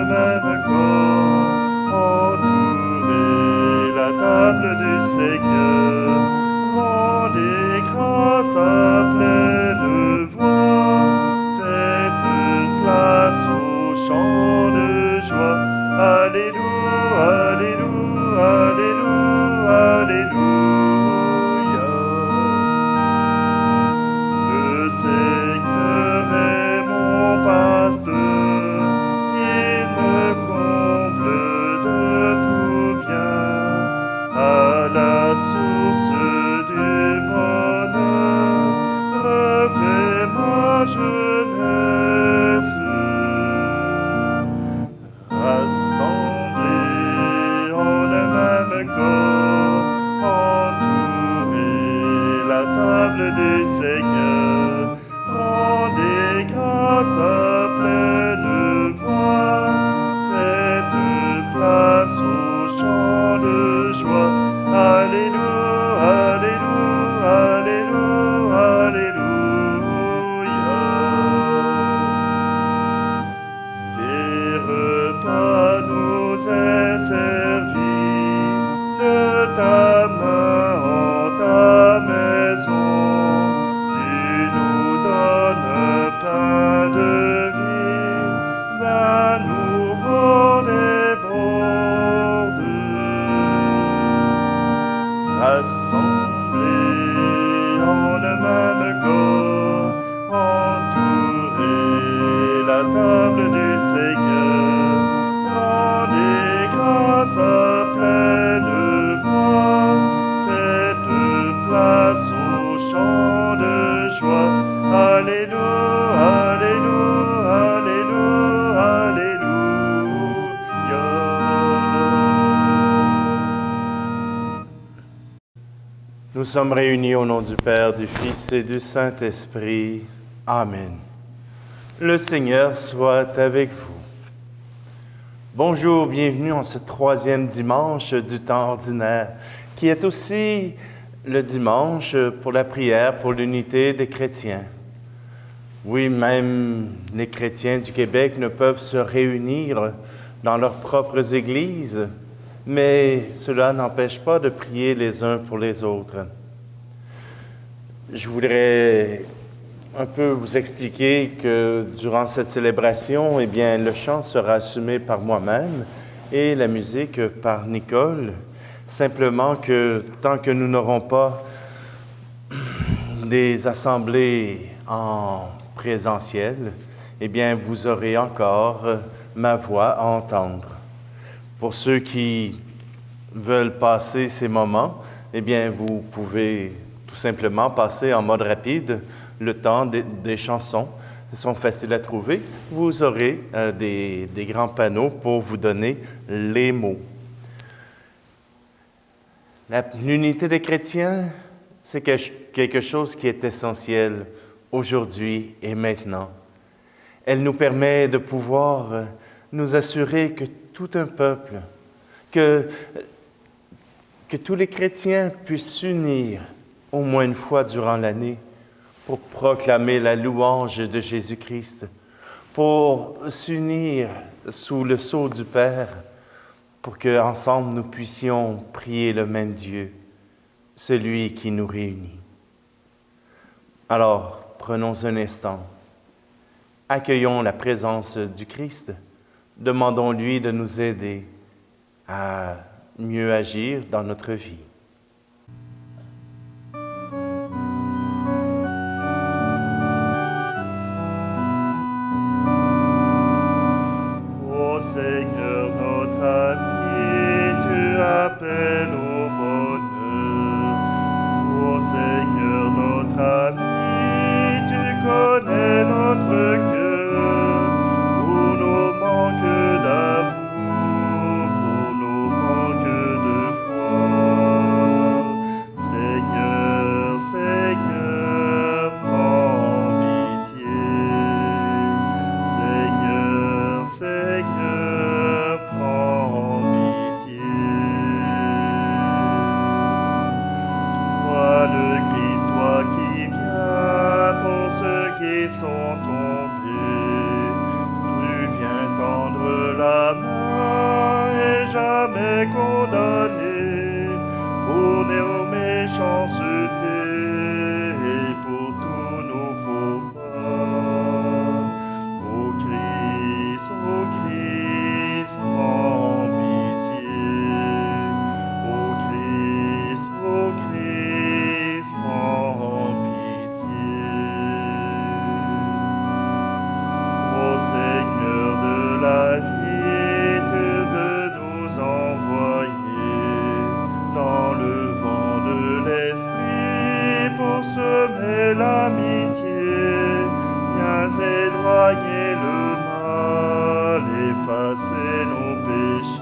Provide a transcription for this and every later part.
même corps, entourez la table du Seigneur, rendez grâce à pleine voix, faites place au chant de joie. Alléluia, Alléluia, Alléluia, Alléluia. Le Seigneur est mon pasteur, il me comble de tout bien. À la source du bonheur, refais ma jeunesse. Rassemblés en un même corps, entourez la table du Seigneur, rendez grâce à pleine voix, faites place au chant de joie. Alléluia, Alléluia, Alléluia, Alléluia. Des repas nous est servi, de ta main en ta maison, tu nous donnes pain de vie, vin nouveau déborde. Rassemblés en un même corps, entourez la table du Seigneur, rendez grâce à pleine voix, faites place au chant de joie. Alléluia, Alléluia, Alléluia, Alléluia. Nous sommes réunis au nom du Père, du Fils et du Saint-Esprit. Amen. Le Seigneur soit avec vous. Bonjour, bienvenue en ce 3e dimanche du temps ordinaire, qui est aussi le dimanche pour la prière pour l'unité des chrétiens. Oui, même les chrétiens du Québec ne peuvent se réunir dans leurs propres églises, mais cela n'empêche pas de prier les uns pour les autres. Je voudrais un peu vous expliquer que durant cette célébration, eh bien, le chant sera assumé par moi-même et la musique par Nicole. Simplement que tant que nous n'aurons pas des assemblées en présentiel, eh bien, vous aurez encore ma voix à entendre. Pour ceux qui veulent passer ces moments, eh bien, vous pouvez tout simplement passer en mode rapide le temps des chansons. Elles sont faciles à trouver. Vous aurez des grands panneaux pour vous donner les mots. L'unité des chrétiens, c'est quelque chose qui est essentiel aujourd'hui et maintenant. Elle nous permet de pouvoir nous assurer que tout un peuple, que tous les chrétiens puissent s'unir au moins une fois durant l'année pour proclamer la louange de Jésus-Christ, pour s'unir sous le sceau du Père, pour qu'ensemble nous puissions prier le même Dieu, celui qui nous réunit. Alors, prenons un instant, accueillons la présence du Christ, demandons-lui de nous aider à mieux agir dans notre vie. Ô Seigneur notre ami, tu appelles au bonheur. Ô Seigneur notre ami, tu connais notre cœur. Pour nos manques d'amour, pour nos manques de foi, effacer nos péchés.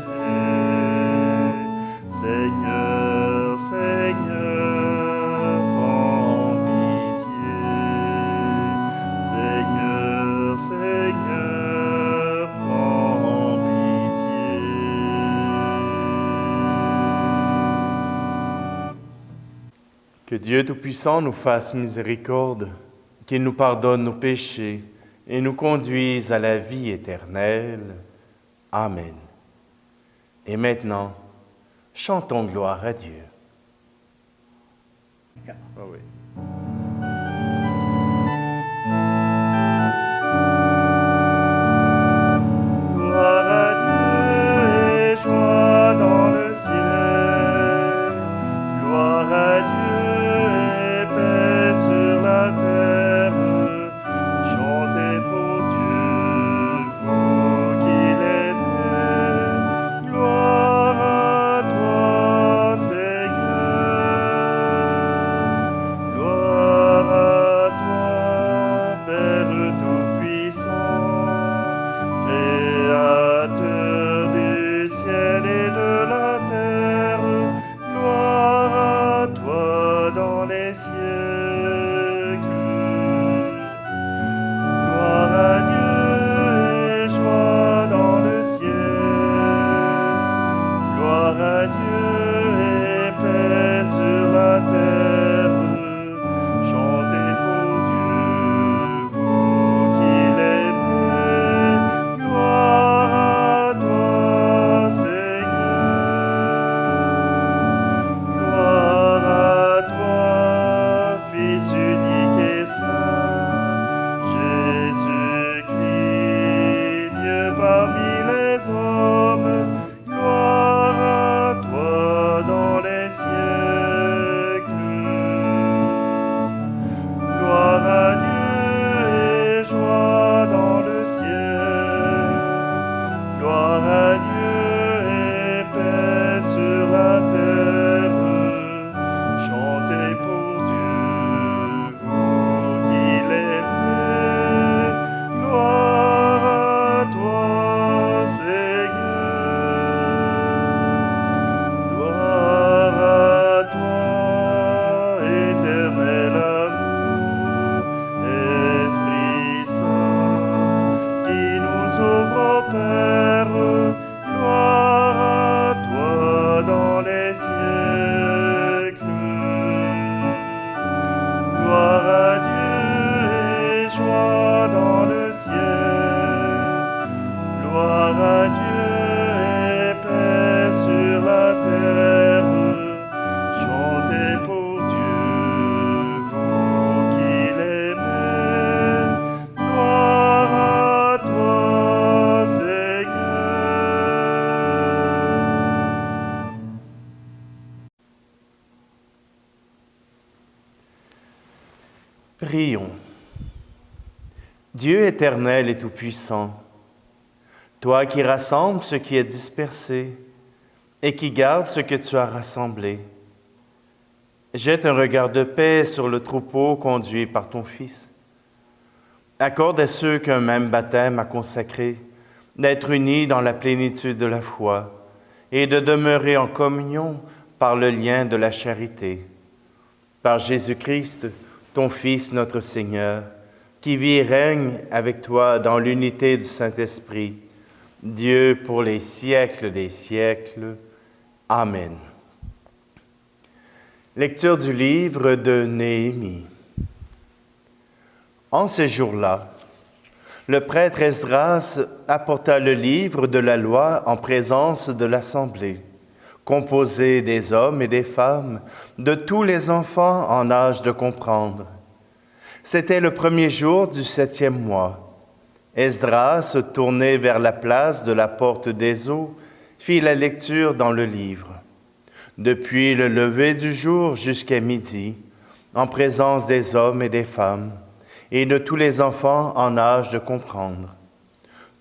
Seigneur, Seigneur, prends pitié. Seigneur, Seigneur, prends pitié. Que Dieu Tout-Puissant nous fasse miséricorde, qu'il nous pardonne nos péchés et nous conduise à la vie éternelle. Amen. Et maintenant, chantons gloire à Dieu. Ah oui. Gloire à Dieu et joie dans le ciel. Gloire à Dieu et paix sur la terre. Chantez pour Dieu, vous qui l'aimez. Gloire à toi, Seigneur. Gloire à toi, Père Tout-Puissant, Créateur du ciel et de la terre. Gloire à toi dans les siècles. Gloire à Dieu et joie dans le ciel. Gloire à Dieu et paix sur la terre. Chantez pour Dieu, vous qui l'aimez. Gloire à toi, Seigneur. Gloire à toi, Fils unique et saint, Jésus-Christ, Dieu parmi les hommes. Gloire à toi dans les siècles. Gloire à Dieu et joie dans le ciel. Gloire à Dieu et paix sur la terre. Chantez pour Dieu, vous qui l'aimez. Gloire à toi, Seigneur. Gloire à toi, éternel amour, Esprit Saint, qui nous ouvre au Père. Gloire à toi dans les siècles. Gloire à Dieu et joie dans le ciel. Gloire à Dieu et paix sur la terre. Chantez pour Dieu, vous qui l'aimez. Gloire à toi, Seigneur. Prions. Dieu éternel et tout-puissant, toi qui rassembles ce qui est dispersé et qui gardes ce que tu as rassemblé, jette un regard de paix sur le troupeau conduit par ton Fils. Accorde à ceux qu'un même baptême a consacré d'être unis dans la plénitude de la foi et de demeurer en communion par le lien de la charité. Par Jésus-Christ, ton Fils, notre Seigneur, qui vit et règne avec toi dans l'unité du Saint-Esprit, Dieu pour les siècles des siècles. Amen. Lecture du livre de Néhémie. En ces jours-là, le prêtre Esdras apporta le livre de la loi en présence de l'assemblée, composée des hommes et des femmes, de tous les enfants en âge de comprendre. C'était le premier jour du 7e mois. Esdras, tourné vers la place de la porte des eaux, fit la lecture dans le livre. Depuis le lever du jour jusqu'à midi, en présence des hommes et des femmes, et de tous les enfants en âge de comprendre.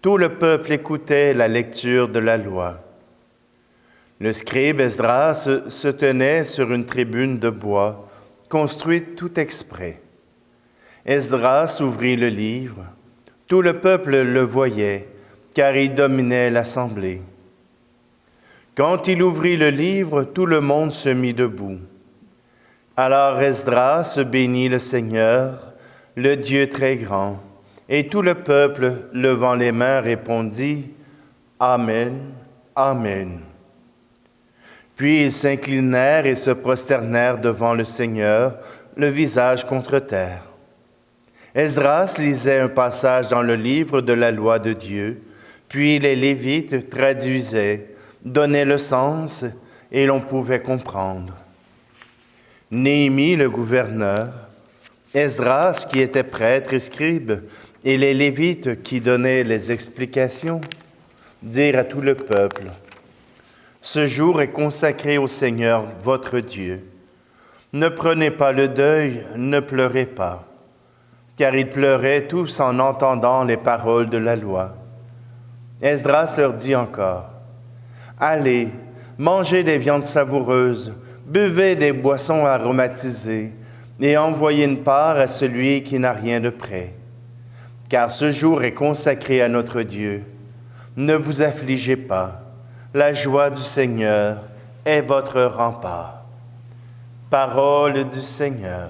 Tout le peuple écoutait la lecture de la loi. Le scribe Esdras se tenait sur une tribune de bois, construite tout exprès. Esdras ouvrit le livre. Tout le peuple le voyait, car il dominait l'assemblée. Quand il ouvrit le livre, tout le monde se mit debout. Alors Esdras bénit le Seigneur, le Dieu très grand, et tout le peuple, levant les mains, répondit « Amen, Amen ». Puis ils s'inclinèrent et se prosternèrent devant le Seigneur, le visage contre terre. Esdras lisait un passage dans le livre de la loi de Dieu, puis les Lévites traduisaient, donnaient le sens, et l'on pouvait comprendre. Néhémie, le gouverneur, Esdras, qui était prêtre et scribe, et les Lévites qui donnaient les explications, dirent à tout le peuple, « Ce jour est consacré au Seigneur, votre Dieu. Ne prenez pas le deuil, ne pleurez pas. » Car ils pleuraient tous en entendant les paroles de la loi. Esdras leur dit encore, « Allez, mangez des viandes savoureuses, buvez des boissons aromatisées, et envoyez une part à celui qui n'a rien de prêt. Car ce jour est consacré à notre Dieu. Ne vous affligez pas, la joie du Seigneur est votre rempart. » Parole du Seigneur.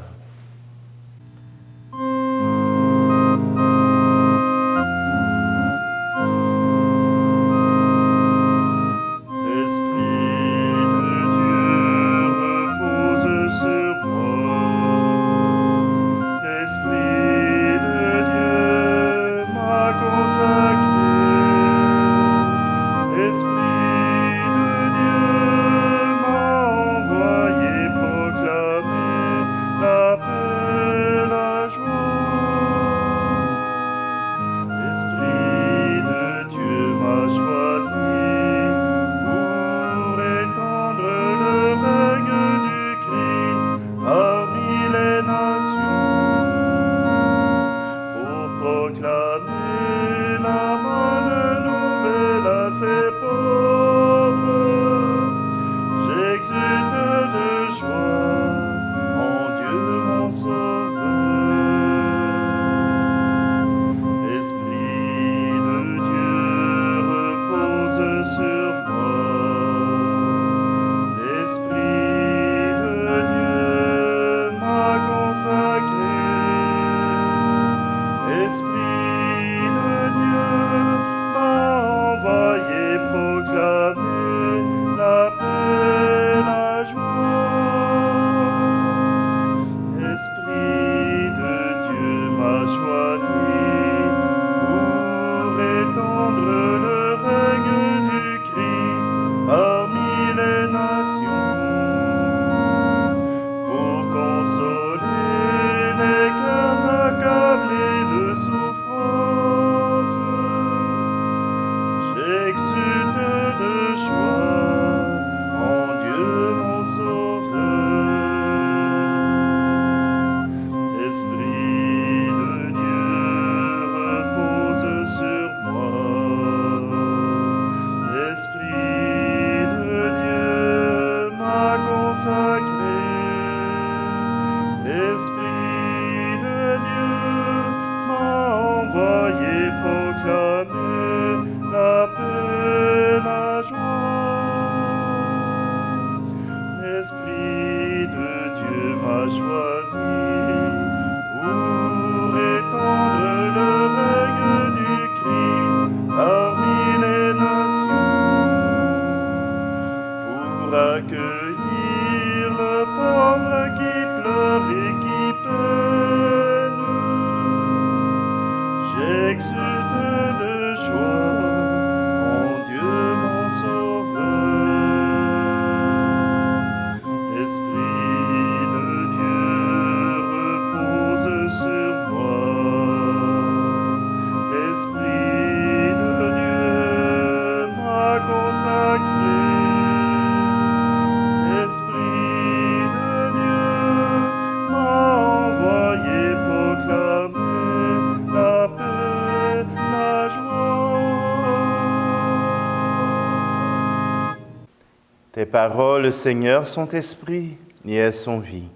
Tes paroles, Seigneur, sont esprit et elles sont vie.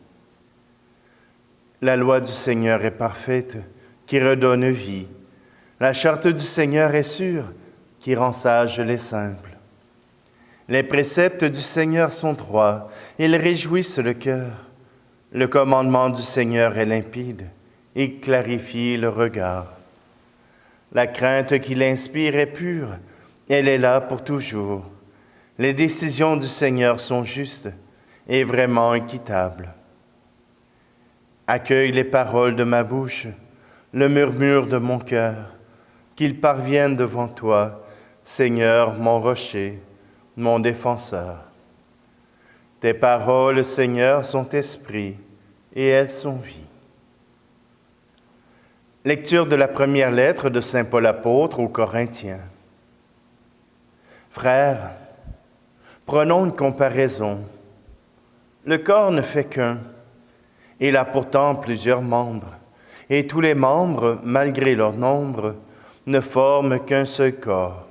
La loi du Seigneur est parfaite, qui redonne vie. La charte du Seigneur est sûre, qui rend sages les simples. Les préceptes du Seigneur sont droits, ils réjouissent le cœur. Le commandement du Seigneur est limpide, il clarifie le regard. La crainte qu'il inspire est pure, elle est là pour toujours. Les décisions du Seigneur sont justes et vraiment équitables. Accueille les paroles de ma bouche, le murmure de mon cœur, qu'ils parviennent devant toi, Seigneur, mon rocher, mon défenseur. Tes paroles, Seigneur, sont esprit et elles sont vie. Lecture de la première lettre de saint Paul apôtre aux Corinthiens. Frères, prenons une comparaison. Le corps ne fait qu'un. Il a pourtant plusieurs membres, et tous les membres, malgré leur nombre, ne forment qu'un seul corps.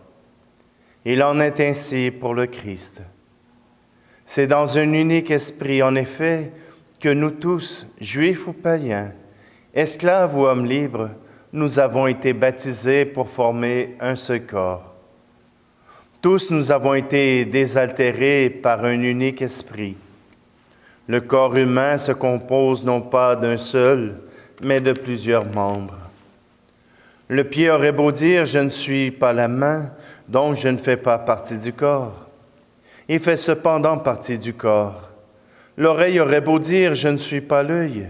Il en est ainsi pour le Christ. C'est dans un unique esprit, en effet, que nous tous, juifs ou païens, esclaves ou hommes libres, nous avons été baptisés pour former un seul corps. Tous nous avons été désaltérés par un unique esprit. Le corps humain se compose non pas d'un seul, mais de plusieurs membres. Le pied aurait beau dire « je ne suis pas la main, donc je ne fais pas partie du corps ». Il fait cependant partie du corps. L'oreille aurait beau dire « je ne suis pas l'œil »,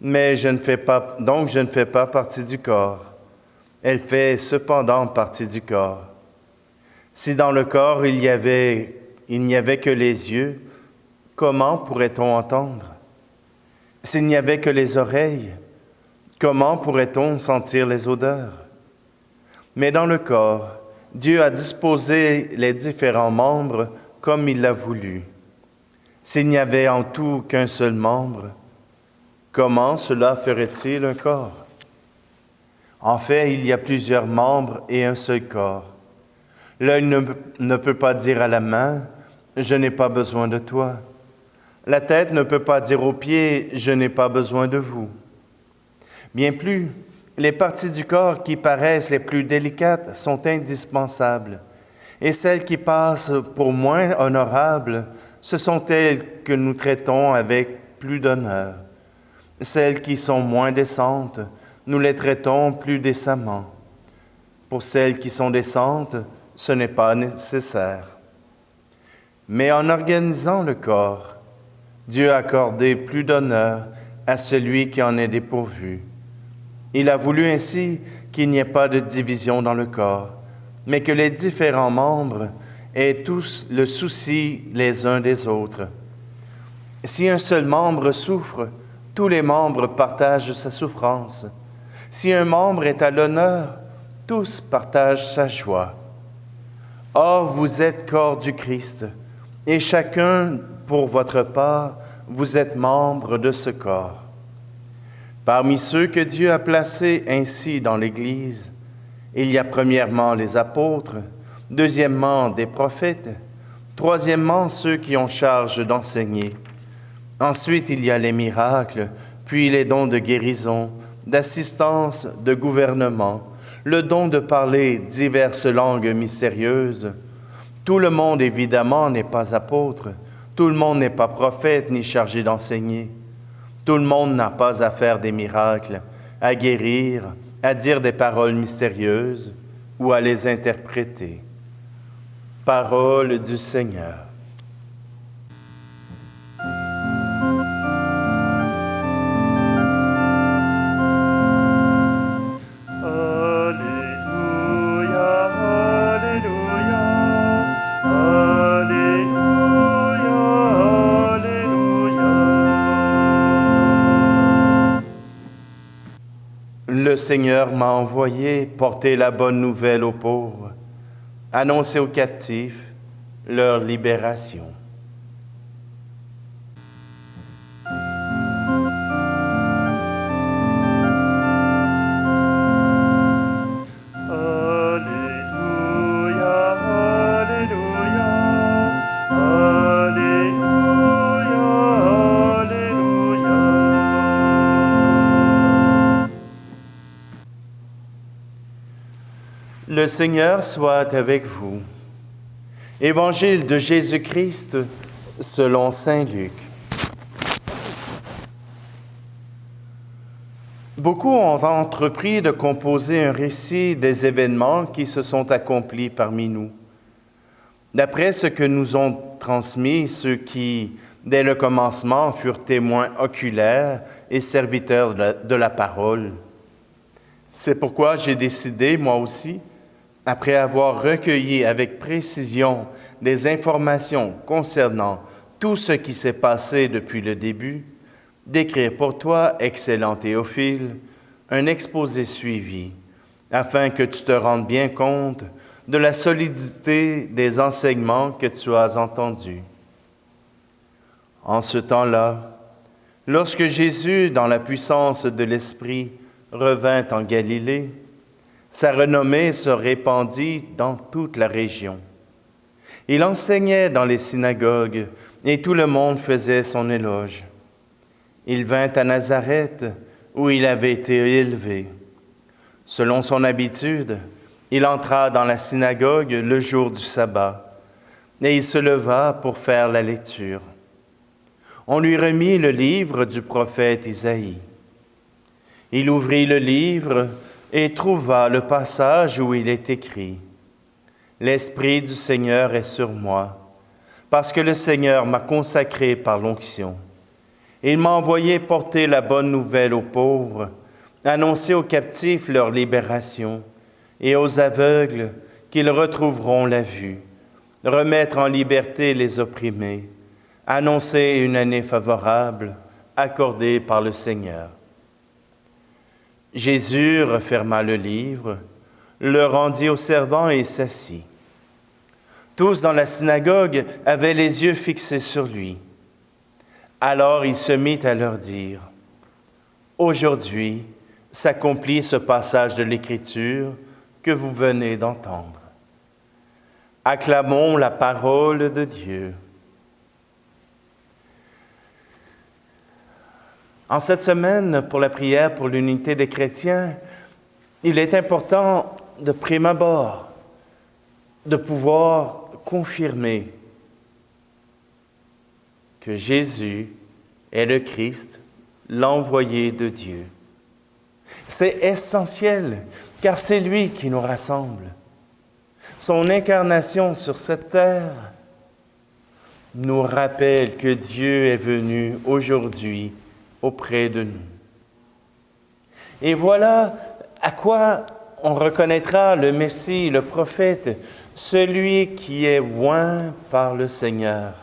mais donc je ne fais pas partie du corps. Elle fait cependant partie du corps. Si dans le corps il n'y avait que les yeux, comment pourrait-on entendre? S'il n'y avait que les oreilles, comment pourrait-on sentir les odeurs? Mais dans le corps, Dieu a disposé les différents membres comme il l'a voulu. S'il n'y avait en tout qu'un seul membre, comment cela ferait-il un corps? En fait, il y a plusieurs membres et un seul corps. L'œil ne peut pas dire à la main « je n'ai pas besoin de toi ». La tête ne peut pas dire aux pieds « je n'ai pas besoin de vous ». Bien plus, les parties du corps qui paraissent les plus délicates sont indispensables, et celles qui passent pour moins honorables, ce sont elles que nous traitons avec plus d'honneur. Celles qui sont moins décentes, nous les traitons plus décemment. Pour celles qui sont décentes, ce n'est pas nécessaire. Mais en organisant le corps, Dieu a accordé plus d'honneur à celui qui en est dépourvu. Il a voulu ainsi qu'il n'y ait pas de division dans le corps, mais que les différents membres aient tous le souci les uns des autres. Si un seul membre souffre, tous les membres partagent sa souffrance. Si un membre est à l'honneur, tous partagent sa joie. Or, vous êtes corps du Christ, et chacun, pour votre part, vous êtes membre de ce corps. Parmi ceux que Dieu a placés ainsi dans l'Église, il y a premièrement les apôtres, deuxièmement des prophètes, troisièmement ceux qui ont charge d'enseigner. Ensuite, il y a les miracles, puis les dons de guérison, d'assistance, de gouvernement, le don de parler diverses langues mystérieuses. Tout le monde, évidemment, n'est pas apôtre. Tout le monde n'est pas prophète ni chargé d'enseigner. Tout le monde n'a pas à faire des miracles, à guérir, à dire des paroles mystérieuses ou à les interpréter. Parole du Seigneur. Le Seigneur m'a envoyé porter la bonne nouvelle aux pauvres, annoncer aux captifs leur libération. Le Seigneur soit avec vous. Évangile de Jésus-Christ selon saint Luc. Beaucoup ont entrepris de composer un récit des événements qui se sont accomplis parmi nous. D'après ce que nous ont transmis ceux qui, dès le commencement, furent témoins oculaires et serviteurs de la parole. C'est pourquoi j'ai décidé, moi aussi, après avoir recueilli avec précision des informations concernant tout ce qui s'est passé depuis le début, d'écrire pour toi, excellent Théophile, un exposé suivi, afin que tu te rendes bien compte de la solidité des enseignements que tu as entendus. En ce temps-là, lorsque Jésus, dans la puissance de l'Esprit, revint en Galilée, sa renommée se répandit dans toute la région. Il enseignait dans les synagogues et tout le monde faisait son éloge. Il vint à Nazareth, où il avait été élevé. Selon son habitude, il entra dans la synagogue le jour du sabbat, et il se leva pour faire la lecture. On lui remit le livre du prophète Isaïe. Il ouvrit le livre et trouva le passage où il est écrit « L'Esprit du Seigneur est sur moi, parce que le Seigneur m'a consacré par l'onction. Il m'a envoyé porter la bonne nouvelle aux pauvres, annoncer aux captifs leur libération et aux aveugles qu'ils retrouveront la vue, remettre en liberté les opprimés, annoncer une année favorable accordée par le Seigneur. » Jésus referma le livre, le rendit au servant et s'assit. Tous dans la synagogue avaient les yeux fixés sur lui. Alors il se mit à leur dire, « Aujourd'hui s'accomplit ce passage de l'Écriture que vous venez d'entendre. Acclamons la parole de Dieu. » En cette semaine, pour la prière pour l'unité des chrétiens, il est important de prime abord de pouvoir confirmer que Jésus est le Christ, l'envoyé de Dieu. C'est essentiel, car c'est lui qui nous rassemble. Son incarnation sur cette terre nous rappelle que Dieu est venu aujourd'hui auprès de nous. Et voilà à quoi on reconnaîtra le Messie, le prophète, celui qui est oint par le Seigneur,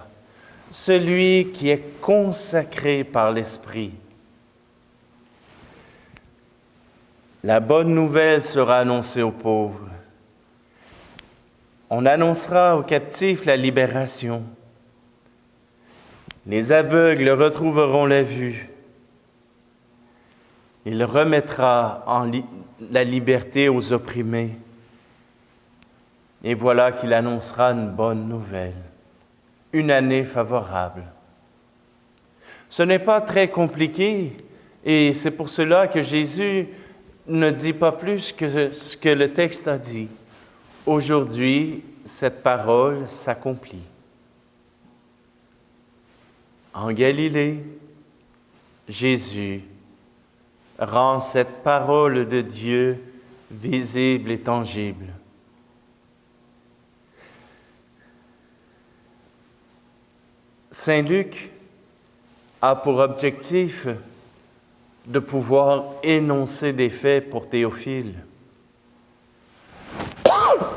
celui qui est consacré par l'Esprit. La bonne nouvelle sera annoncée aux pauvres. On annoncera aux captifs la libération. Les aveugles retrouveront la vue. Il remettra la liberté aux opprimés. Et voilà qu'il annoncera une bonne nouvelle, une année favorable. Ce n'est pas très compliqué, et c'est pour cela que Jésus ne dit pas plus que ce que le texte a dit. Aujourd'hui, cette parole s'accomplit. En Galilée, Jésus rend cette parole de Dieu visible et tangible. Saint Luc a pour objectif de pouvoir énoncer des faits pour Théophile,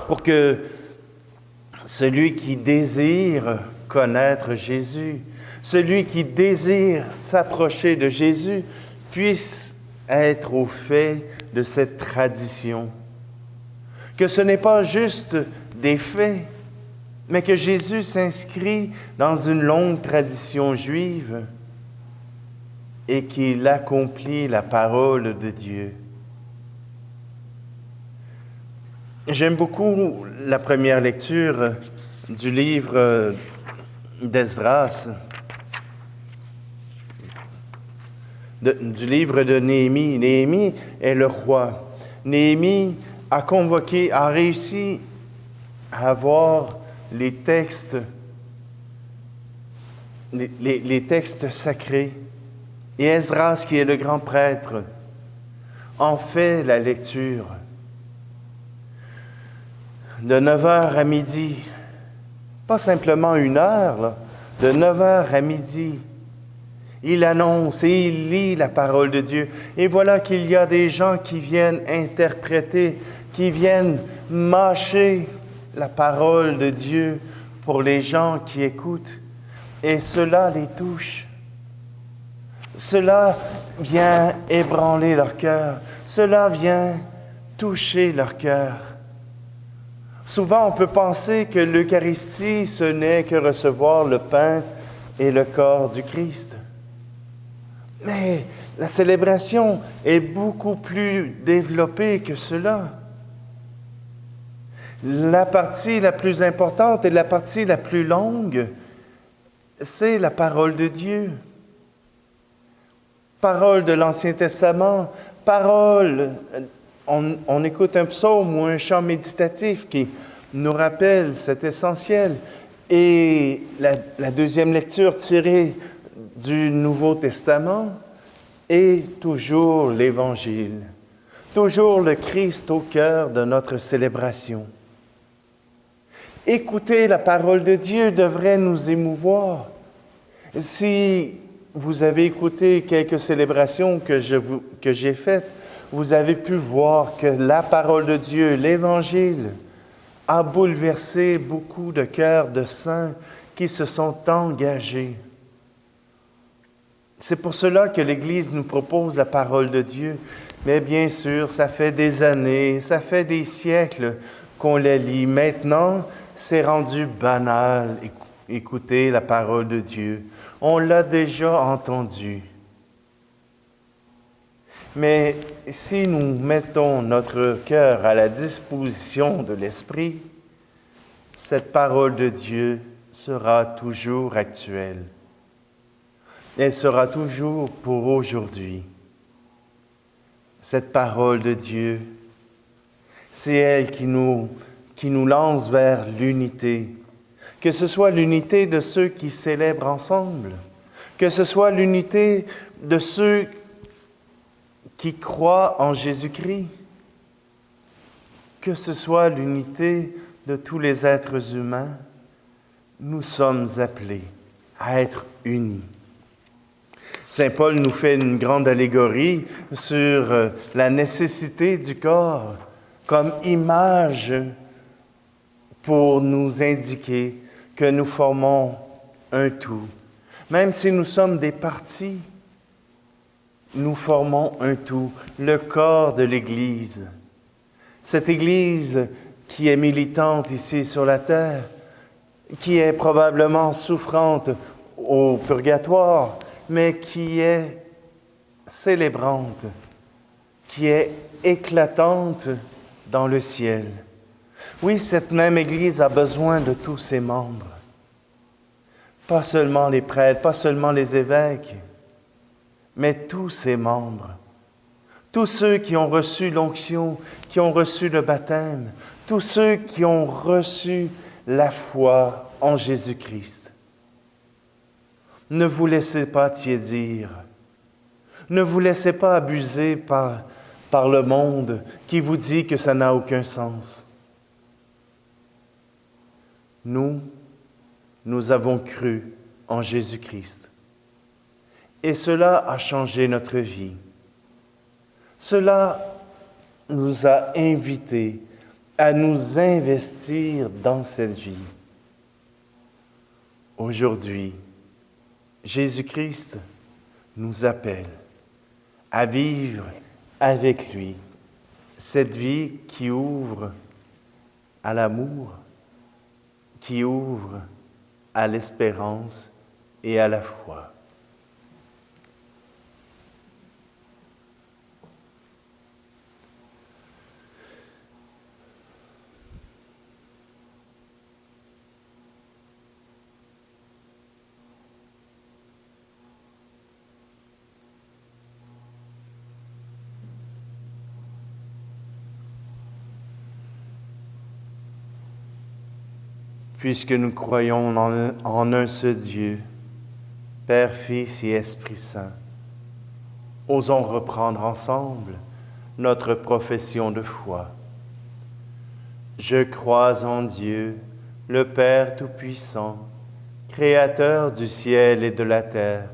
pour que celui qui désire connaître Jésus, celui qui désire s'approcher de Jésus, puisse être au fait de cette tradition. Que ce n'est pas juste des faits, mais que Jésus s'inscrit dans une longue tradition juive et qu'il accomplit la parole de Dieu. J'aime beaucoup la première lecture du livre d'Esdras, du livre de Néhémie. Néhémie est le roi. Néhémie a convoqué, a réussi à avoir les textes, les textes sacrés. Et Esdras, qui est le grand prêtre, en fait la lecture. De 9 heures à midi, pas simplement 1 heure, là, de 9 heures à midi, il annonce et il lit la parole de Dieu. Et voilà qu'il y a des gens qui viennent interpréter, qui viennent mâcher la parole de Dieu pour les gens qui écoutent. Et cela les touche. Cela vient ébranler leur cœur. Cela vient toucher leur cœur. Souvent, on peut penser que l'Eucharistie, ce n'est que recevoir le pain et le corps du Christ. Mais la célébration est beaucoup plus développée que cela. La partie la plus importante et la partie la plus longue, c'est la parole de Dieu. Parole de l'Ancien Testament, parole, on écoute un psaume ou un chant méditatif qui nous rappelle cet essentiel. Et la deuxième lecture tirée du Nouveau Testament est toujours l'Évangile, toujours le Christ au cœur de notre célébration. Écouter la parole de Dieu devrait nous émouvoir. Si vous avez écouté quelques célébrations que j'ai faites, vous avez pu voir que la parole de Dieu, l'Évangile, a bouleversé beaucoup de cœurs de saints qui se sont engagés. C'est pour cela que l'Église nous propose la parole de Dieu. Mais bien sûr, ça fait des années, ça fait des siècles qu'on la lit. Maintenant, c'est rendu banal, écouter la parole de Dieu. On l'a déjà entendu. Mais si nous mettons notre cœur à la disposition de l'Esprit, cette parole de Dieu sera toujours actuelle. Elle sera toujours pour aujourd'hui. Cette parole de Dieu, c'est elle qui nous lance vers l'unité. Que ce soit l'unité de ceux qui célèbrent ensemble, que ce soit l'unité de ceux qui croient en Jésus-Christ, que ce soit l'unité de tous les êtres humains, nous sommes appelés à être unis. Saint Paul nous fait une grande allégorie sur la nécessité du corps comme image pour nous indiquer que nous formons un tout. Même si nous sommes des parties, nous formons un tout, le corps de l'Église. Cette Église qui est militante ici sur la terre, qui est probablement souffrante au purgatoire, mais qui est célébrante, qui est éclatante dans le ciel. Oui, cette même Église a besoin de tous ses membres. Pas seulement les prêtres, pas seulement les évêques, mais tous ses membres. Tous ceux qui ont reçu l'onction, qui ont reçu le baptême, tous ceux qui ont reçu la foi en Jésus-Christ. Ne vous laissez pas tiédir. Ne vous laissez pas abuser par le monde qui vous dit que ça n'a aucun sens. Nous avons cru en Jésus-Christ. Et cela a changé notre vie. Cela nous a invités à nous investir dans cette vie. Aujourd'hui, Jésus-Christ nous appelle à vivre avec lui cette vie qui ouvre à l'amour, qui ouvre à l'espérance et à la foi. puisque nous croyons en un seul Dieu, Père, Fils et Esprit Saint, osons reprendre ensemble notre profession de foi. Je crois en Dieu, le Père Tout-Puissant, Créateur du ciel et de la terre,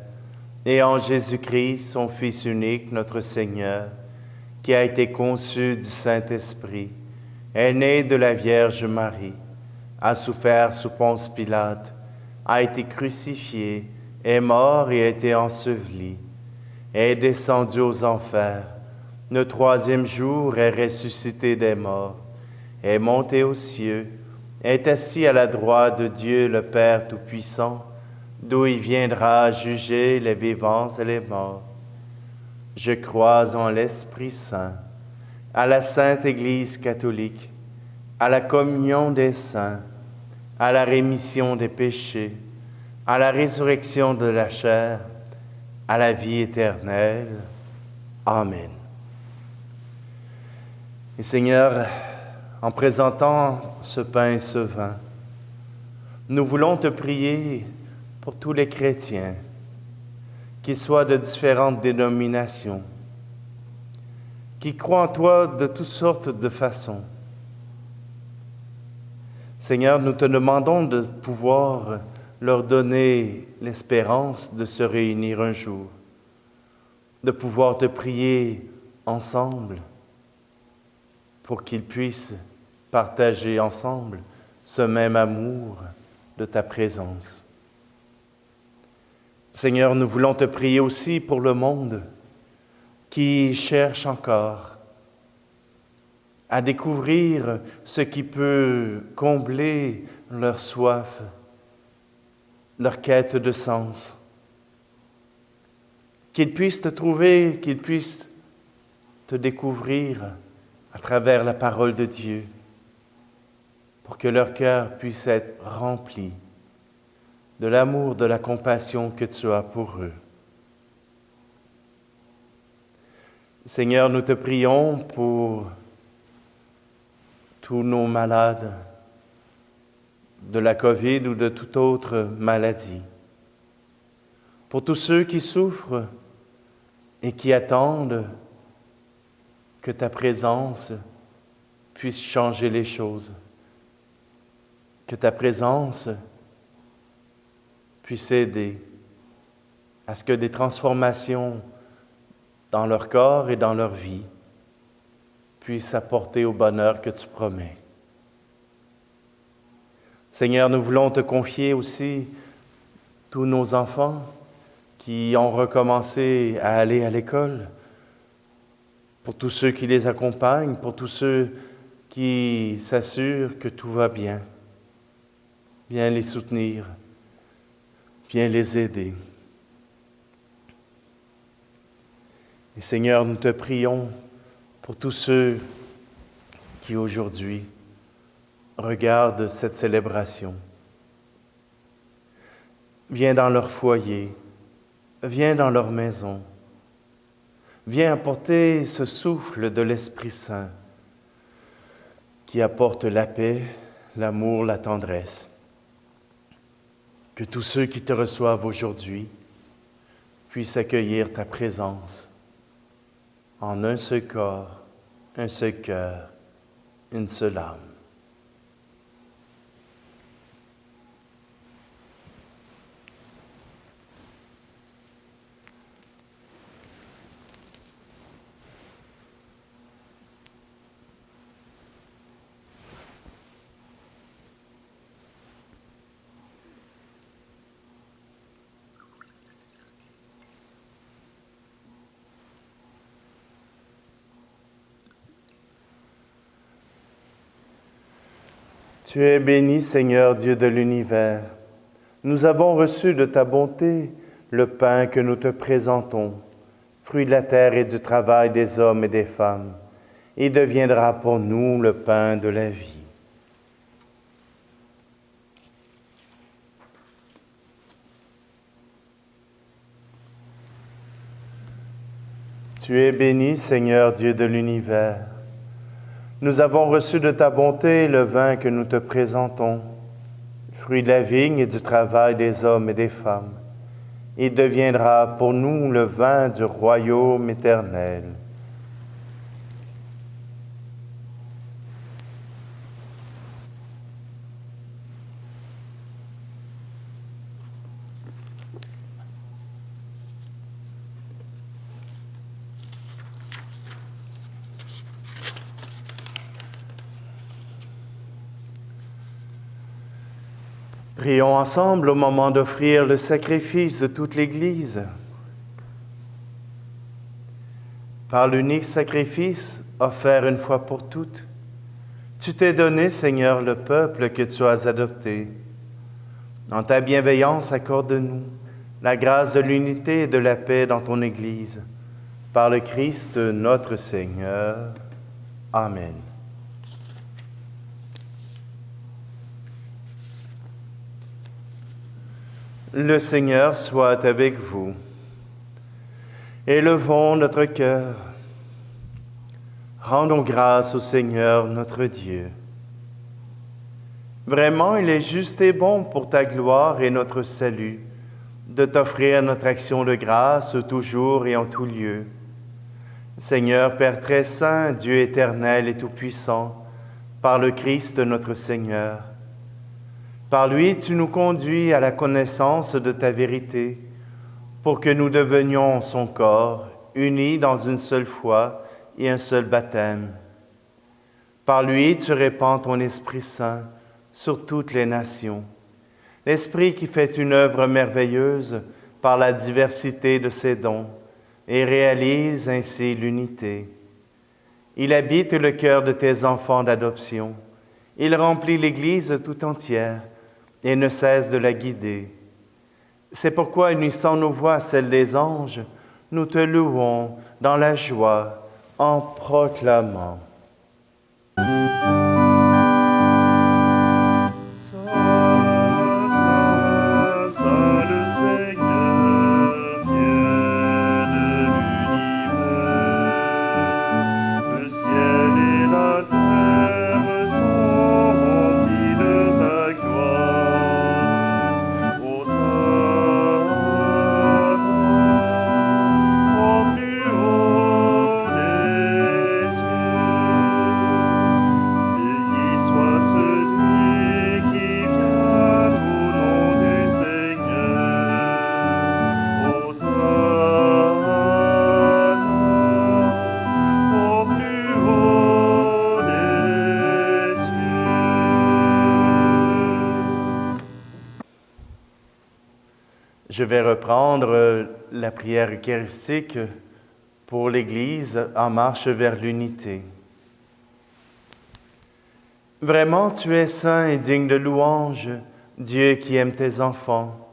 et en Jésus-Christ, son Fils unique, notre Seigneur, qui a été conçu du Saint-Esprit, est né de la Vierge Marie, a souffert sous Ponce Pilate, a été crucifié, est mort et a été enseveli, est descendu aux enfers, le troisième jour est ressuscité des morts, est monté aux cieux, est assis à la droite de Dieu le Père Tout-Puissant, d'où il viendra juger les vivants et les morts. Je crois en l'Esprit Saint, à la Sainte Église catholique, à la communion des saints, à la rémission des péchés, à la résurrection de la chair, à la vie éternelle. Amen. Et Seigneur, en présentant ce pain et ce vin, nous voulons te prier pour tous les chrétiens, qu'ils soient de différentes dénominations, qui croient en toi de toutes sortes de façons. Seigneur, nous te demandons de pouvoir leur donner l'espérance de se réunir un jour, de pouvoir te prier ensemble pour qu'ils puissent partager ensemble ce même amour de ta présence. Seigneur, nous voulons te prier aussi pour le monde qui cherche encore à découvrir ce qui peut combler leur soif, leur quête de sens. Qu'ils puissent te trouver, qu'ils puissent te découvrir à travers la parole de Dieu, pour que leur cœur puisse être rempli de l'amour, de la compassion que tu as pour eux. Seigneur, nous te prions pour tous nos malades de la COVID ou de toute autre maladie, pour tous ceux qui souffrent et qui attendent que ta présence puisse changer les choses, que ta présence puisse aider à ce que des transformations dans leur corps et dans leur vie puissent apporter au bonheur que tu promets. Seigneur, nous voulons te confier aussi tous nos enfants qui ont recommencé à aller à l'école, pour tous ceux qui les accompagnent, pour tous ceux qui s'assurent que tout va bien. Viens les soutenir, viens les aider. Et Seigneur, nous te prions pour tous ceux qui aujourd'hui regardent cette célébration. Viens dans leur foyer, viens dans leur maison, viens apporter ce souffle de l'Esprit Saint qui apporte la paix, l'amour, la tendresse. Que tous ceux qui te reçoivent aujourd'hui puissent accueillir ta présence en un seul corps, un seul cœur, une seule âme. Tu es béni, Seigneur Dieu de l'univers. Nous avons reçu de ta bonté le pain que nous te présentons, fruit de la terre et du travail des hommes et des femmes. Il deviendra pour nous le pain de la vie. Tu es béni, Seigneur Dieu de l'univers. Nous avons reçu de ta bonté le vin que nous te présentons, fruit de la vigne et du travail des hommes et des femmes. Il deviendra pour nous le vin du royaume éternel. Prions ensemble au moment d'offrir le sacrifice de toute l'Église. Par l'unique sacrifice offert une fois pour toutes, tu t'es donné, Seigneur, le peuple que tu as adopté. Dans ta bienveillance, accorde-nous la grâce de l'unité et de la paix dans ton Église. Par le Christ notre Seigneur. Amen. Le Seigneur soit avec vous. Élevons notre cœur. Rendons grâce au Seigneur notre Dieu. Vraiment, il est juste et bon pour ta gloire et notre salut de t'offrir notre action de grâce toujours et en tout lieu. Seigneur Père très saint, Dieu éternel et tout-puissant, par le Christ notre Seigneur, par lui, tu nous conduis à la connaissance de ta vérité, pour que nous devenions son corps, unis dans une seule foi et un seul baptême. Par lui, tu répands ton Esprit Saint sur toutes les nations, l'Esprit qui fait une œuvre merveilleuse par la diversité de ses dons et réalise ainsi l'unité. Il habite le cœur de tes enfants d'adoption. Il remplit l'Église tout entière et ne cesse de la guider. C'est pourquoi, unissant nos voix à celles des anges, nous te louons dans la joie en proclamant. Je vais reprendre la prière eucharistique pour l'Église en marche vers l'unité. Vraiment, tu es saint et digne de louange, Dieu qui aime tes enfants,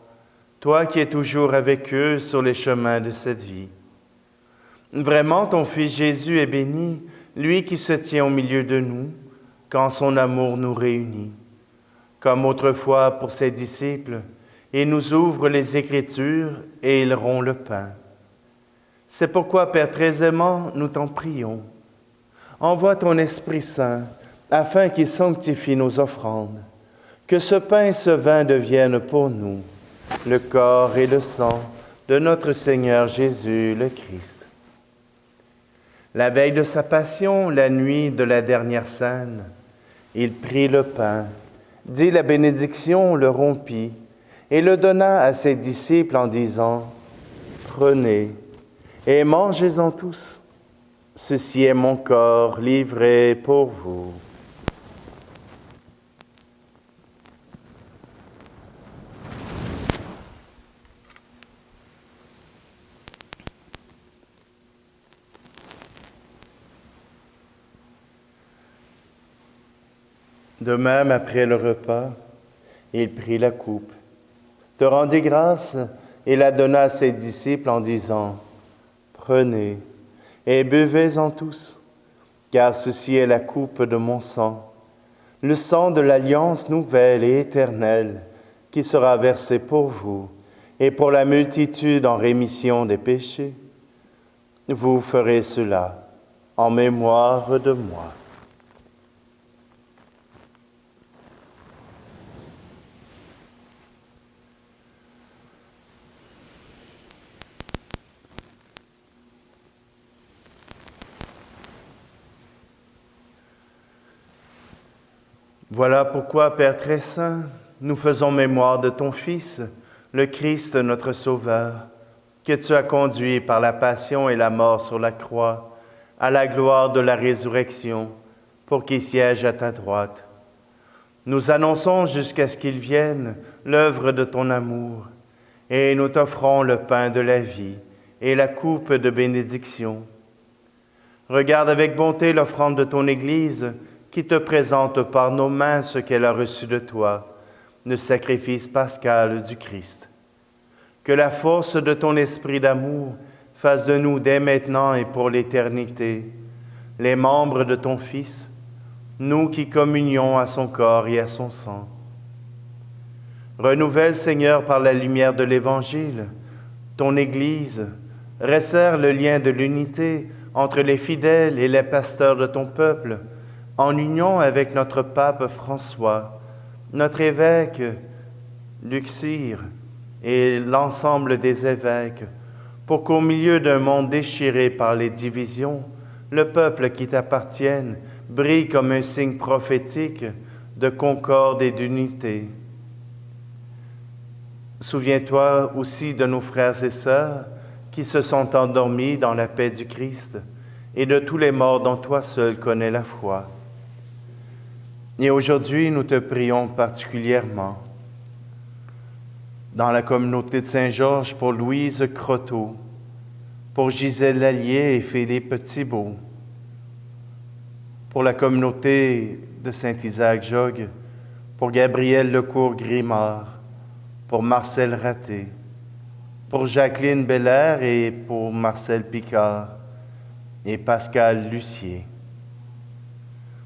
toi qui es toujours avec eux sur les chemins de cette vie. Vraiment, ton Fils Jésus est béni, lui qui se tient au milieu de nous, quand son amour nous réunit. Comme autrefois pour ses disciples, il nous ouvre les Écritures et il rompt le pain. C'est pourquoi, Père très aimant, nous t'en prions. Envoie ton Esprit Saint afin qu'il sanctifie nos offrandes, que ce pain et ce vin deviennent pour nous le corps et le sang de notre Seigneur Jésus le Christ. La veille de sa passion, la nuit de la dernière scène, il prit le pain, dit la bénédiction, le rompit, et le donna à ses disciples en disant « Prenez et mangez-en tous. Ceci est mon corps livré pour vous. » De même, après le repas, il prit la coupe, te rendit grâce et la donna à ses disciples en disant « Prenez et buvez-en tous, car ceci est la coupe de mon sang, le sang de l'alliance nouvelle et éternelle qui sera versé pour vous et pour la multitude en rémission des péchés. Vous ferez cela en mémoire de moi. » Voilà pourquoi, Père très saint, nous faisons mémoire de ton Fils, le Christ notre Sauveur, que tu as conduit par la passion et la mort sur la croix, à la gloire de la résurrection, pour qu'il siège à ta droite. Nous annonçons jusqu'à ce qu'il vienne l'œuvre de ton amour, et nous t'offrons le pain de la vie et la coupe de bénédiction. Regarde avec bonté l'offrande de ton Église, qui te présente par nos mains ce qu'elle a reçu de toi, le sacrifice pascal du Christ. Que la force de ton esprit d'amour fasse de nous dès maintenant et pour l'éternité les membres de ton Fils, nous qui communions à son corps et à son sang. Renouvelle, Seigneur, par la lumière de l'Évangile, ton Église, resserre le lien de l'unité entre les fidèles et les pasteurs de ton peuple, en union avec notre pape François, notre évêque Luxire et l'ensemble des évêques, pour qu'au milieu d'un monde déchiré par les divisions, le peuple qui t'appartienne brille comme un signe prophétique de concorde et d'unité. Souviens-toi aussi de nos frères et sœurs qui se sont endormis dans la paix du Christ et de tous les morts dont toi seul connais la foi. Et aujourd'hui, nous te prions particulièrement dans la communauté de Saint-Georges pour Louise Croteau, pour Gisèle Lallier et Philippe Thibault, pour la communauté de Saint-Isaac-Jogues, pour Gabriel Lecourt-Grimard, pour Marcel Raté, pour Jacqueline Belair et pour Marcel Picard et Pascal Lucier.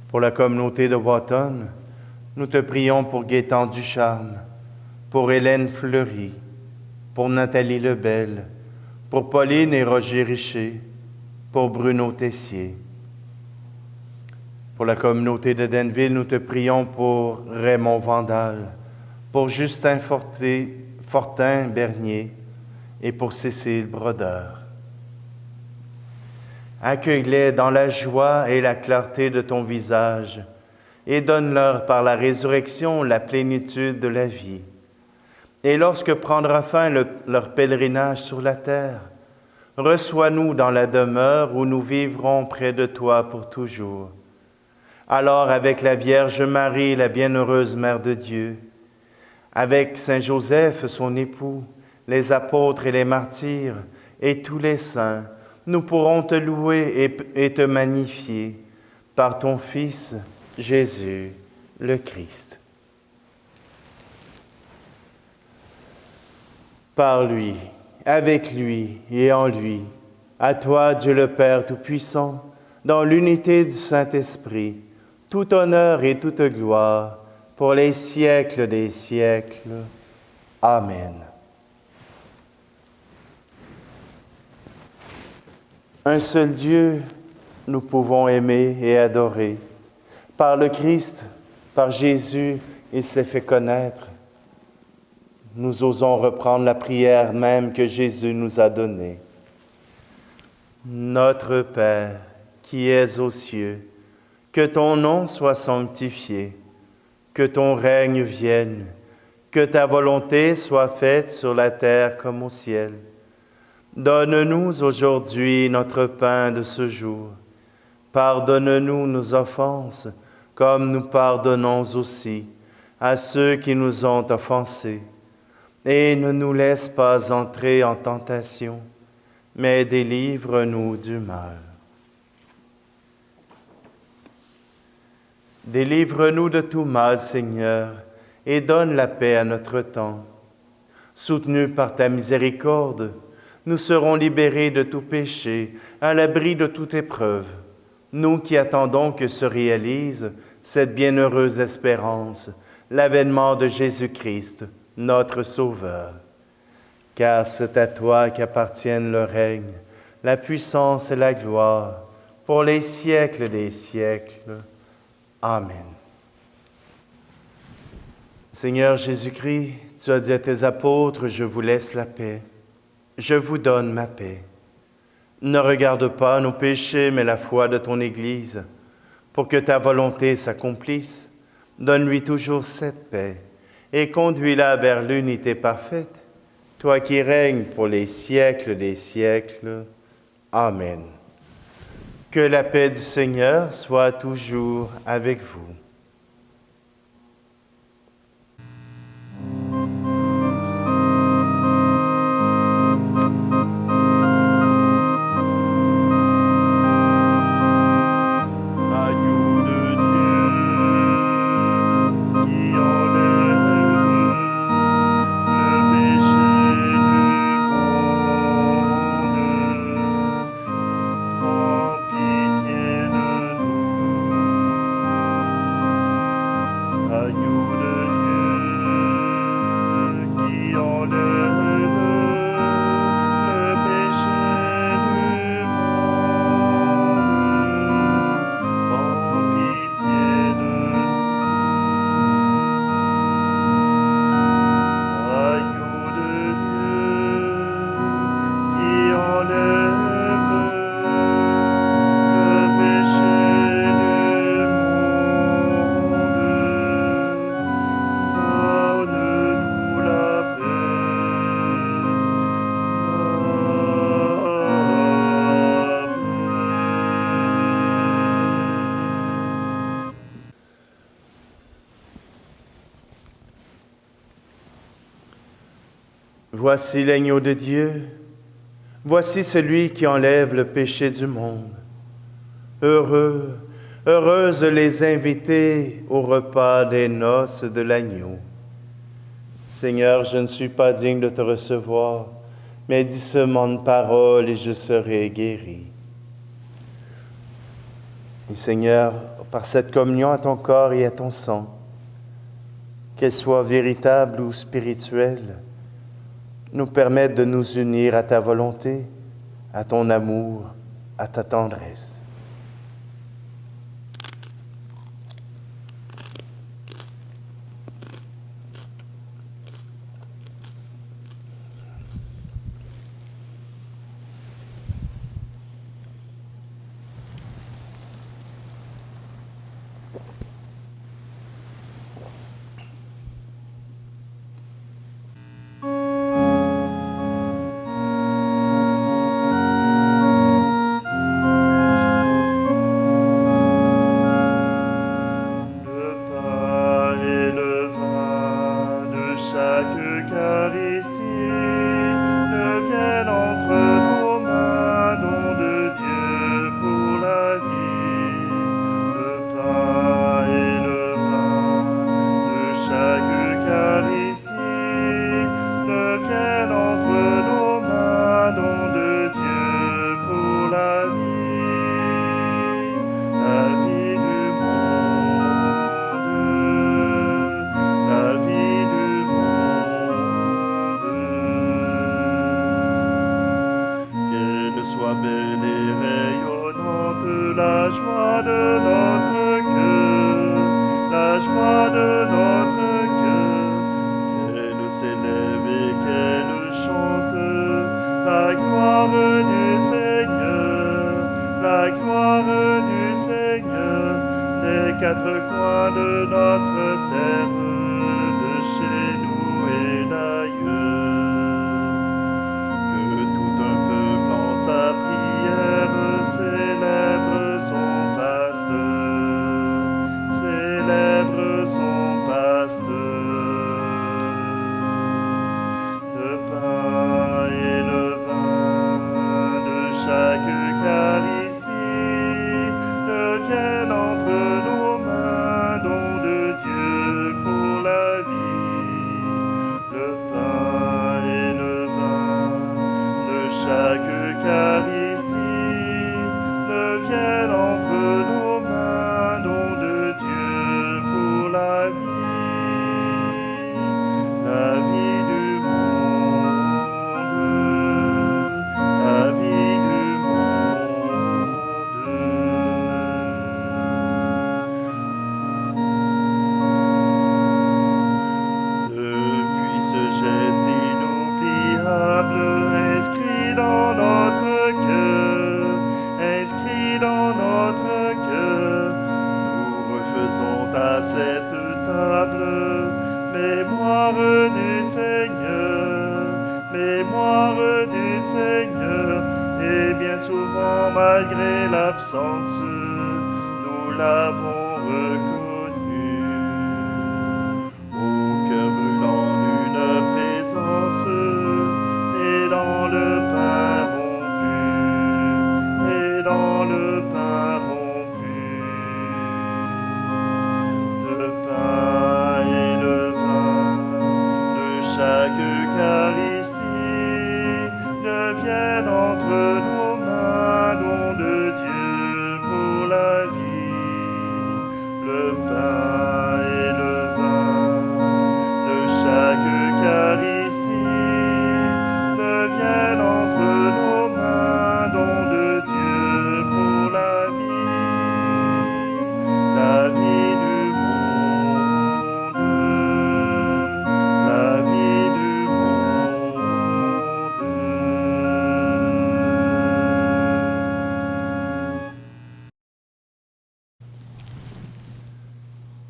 Pour la communauté de Watton, nous te prions pour Gaétan Ducharme, pour Hélène Fleury, pour Nathalie Lebel, pour Pauline et Roger Richer, pour Bruno Tessier. Pour la communauté de Denville, nous te prions pour Raymond Vandal, pour Justin Fortin Bernier et pour Cécile Brodeur. Accueille-les dans la joie et la clarté de ton visage et donne-leur par la résurrection la plénitude de la vie. Et lorsque prendra fin leur pèlerinage sur la terre, reçois-nous dans la demeure où nous vivrons près de toi pour toujours. Alors, avec la Vierge Marie, la bienheureuse Mère de Dieu, avec Saint Joseph, son époux, les apôtres et les martyrs, et tous les saints, nous pourrons te louer et te magnifier par ton Fils, Jésus, le Christ. Par lui, avec lui et en lui, à toi, Dieu le Père Tout-Puissant, dans l'unité du Saint-Esprit, tout honneur et toute gloire pour les siècles des siècles. Amen. Un seul Dieu, nous pouvons aimer et adorer. Par le Christ, par Jésus, il s'est fait connaître. Nous osons reprendre la prière même que Jésus nous a donnée. Notre Père, qui es aux cieux, que ton nom soit sanctifié, que ton règne vienne, que ta volonté soit faite sur la terre comme au ciel. Donne-nous aujourd'hui notre pain de ce jour. Pardonne-nous nos offenses, comme nous pardonnons aussi à ceux qui nous ont offensés. Et ne nous laisse pas entrer en tentation, mais délivre-nous du mal. Délivre-nous de tout mal, Seigneur, et donne la paix à notre temps. Soutenus par ta miséricorde, nous serons libérés de tout péché, à l'abri de toute épreuve, nous qui attendons que se réalise cette bienheureuse espérance, l'avènement de Jésus-Christ, notre Sauveur. Car c'est à toi qu'appartiennent le règne, la puissance et la gloire, pour les siècles des siècles. Amen. Seigneur Jésus-Christ, tu as dit à tes apôtres, je vous laisse la paix. Je vous donne ma paix. Ne regarde pas nos péchés, mais la foi de ton Église, pour que ta volonté s'accomplisse. Donne-lui toujours cette paix et conduis-la vers l'unité parfaite, toi qui règnes pour les siècles des siècles. Amen. Que la paix du Seigneur soit toujours avec vous. Voici l'agneau de Dieu, voici celui qui enlève le péché du monde. Heureux, heureuses les invités au repas des noces de l'agneau. Seigneur, je ne suis pas digne de te recevoir, mais dis seulement une parole et je serai guéri. Et Seigneur, par cette communion à ton corps et à ton sang, qu'elle soit véritable ou spirituelle, nous permettre de nous unir à ta volonté, à ton amour, à ta tendresse. Entre nos mains, don de Dieu. Mémoire du Seigneur, et bien souvent malgré l'absence, nous l'avons reconnu. Au cœur brûlant d'une présence, et dans le pain rompu, et dans le pain rompu, le pain et le vin de chaque Eucharistie deviennent entre nos mains don de Dieu pour la vie. Le pain et le vin de chaque Eucharistie deviennent entre nos mains don de Dieu pour la vie du monde, la vie du monde.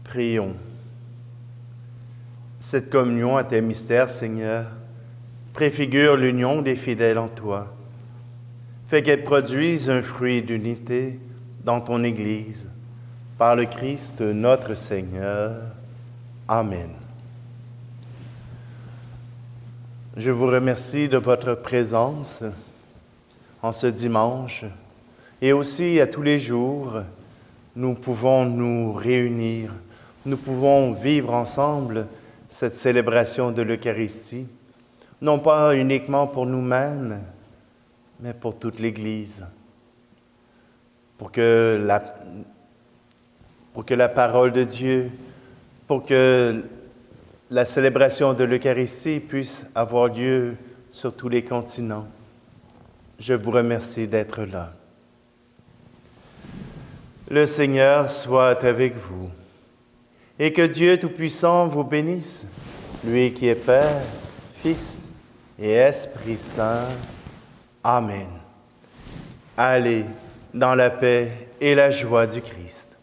Prions. Cette communion à tes mystères, Seigneur, préfigure l'union des fidèles en toi. Fais qu'elle produise un fruit d'unité dans ton Église, par le Christ notre Seigneur. Amen. Je vous remercie de votre présence en ce dimanche et aussi à tous les jours. Nous pouvons nous réunir, nous pouvons vivre ensemble cette célébration de l'Eucharistie, non pas uniquement pour nous-mêmes, mais pour toute l'Église, pour que la parole de Dieu, pour que la célébration de l'Eucharistie puisse avoir lieu sur tous les continents. Je vous remercie d'être là. Le Seigneur soit avec vous, et que Dieu Tout-Puissant vous bénisse, lui qui est Père, Fils et Esprit Saint. Amen. Allez dans la paix et la joie du Christ.